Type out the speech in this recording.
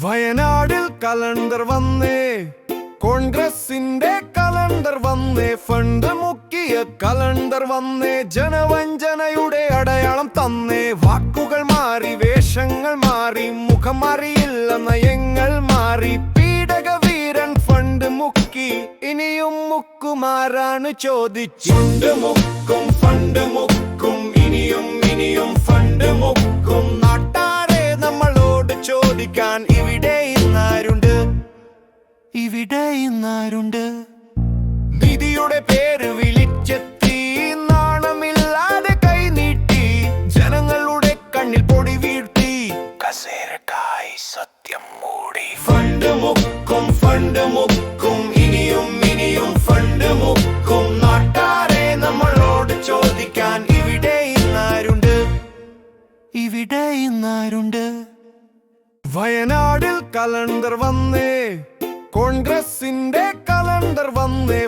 വയനാടിൽ calendar വന്നേ, കോൺഗ്രസിന്റെ calendar വന്നേ, ഫണ്ട് മുക്കിയ കലണ്ടർ വന്നേ, ജനവഞ്ചനയുടെ അടയാളം തന്നേ. വാക്കുകൾ മാറി, വേഷങ്ങൾ മാറി, മുഖം മാറിയില്ല, നയങ്ങൾ മാറി. പീഡകവീരൻ ഫണ്ട് മുക്കി, ഇനിയും മുക്കുമാരാണ് ചോദിച്ചുണ്ട് മുക്കും, ഫണ്ട് മുക്കും, ഇനിയും ഫണ്ട് മുക്കും. നാട്ടാരെ നമ്മളോട് ചോദിക്കാൻ ഇവിടെ ഇന്നാരുണ്ട്, ഇവിടെ ഇന്നാരുണ്ട്? നിധിയുടെ പേര് വിളിച്ചെത്തി, നാണമില്ലാതെ കൈനീട്ടി, ജനങ്ങളുടെ കണ്ണിൽ പൊടി വീഴ്ത്തി, കസേരക്കായി സത്യം മൂടി. ഫണ്ട് മുക്കും, ഫണ്ട് മുക്കും, ഇനിയും ഫണ്ട് മുക്കും. നാട്ടാരെ നമ്മളോട് ചോദിക്കാൻ ഇവിടെ ഇന്നാരുണ്ട്, ഇവിടെ ഇന്നാരുണ്ട്? വയനാടിൽ കലണ്ടർ വന്നേ, കോൺഗ്രസിന്റെ കലണ്ടർ വന്നേ,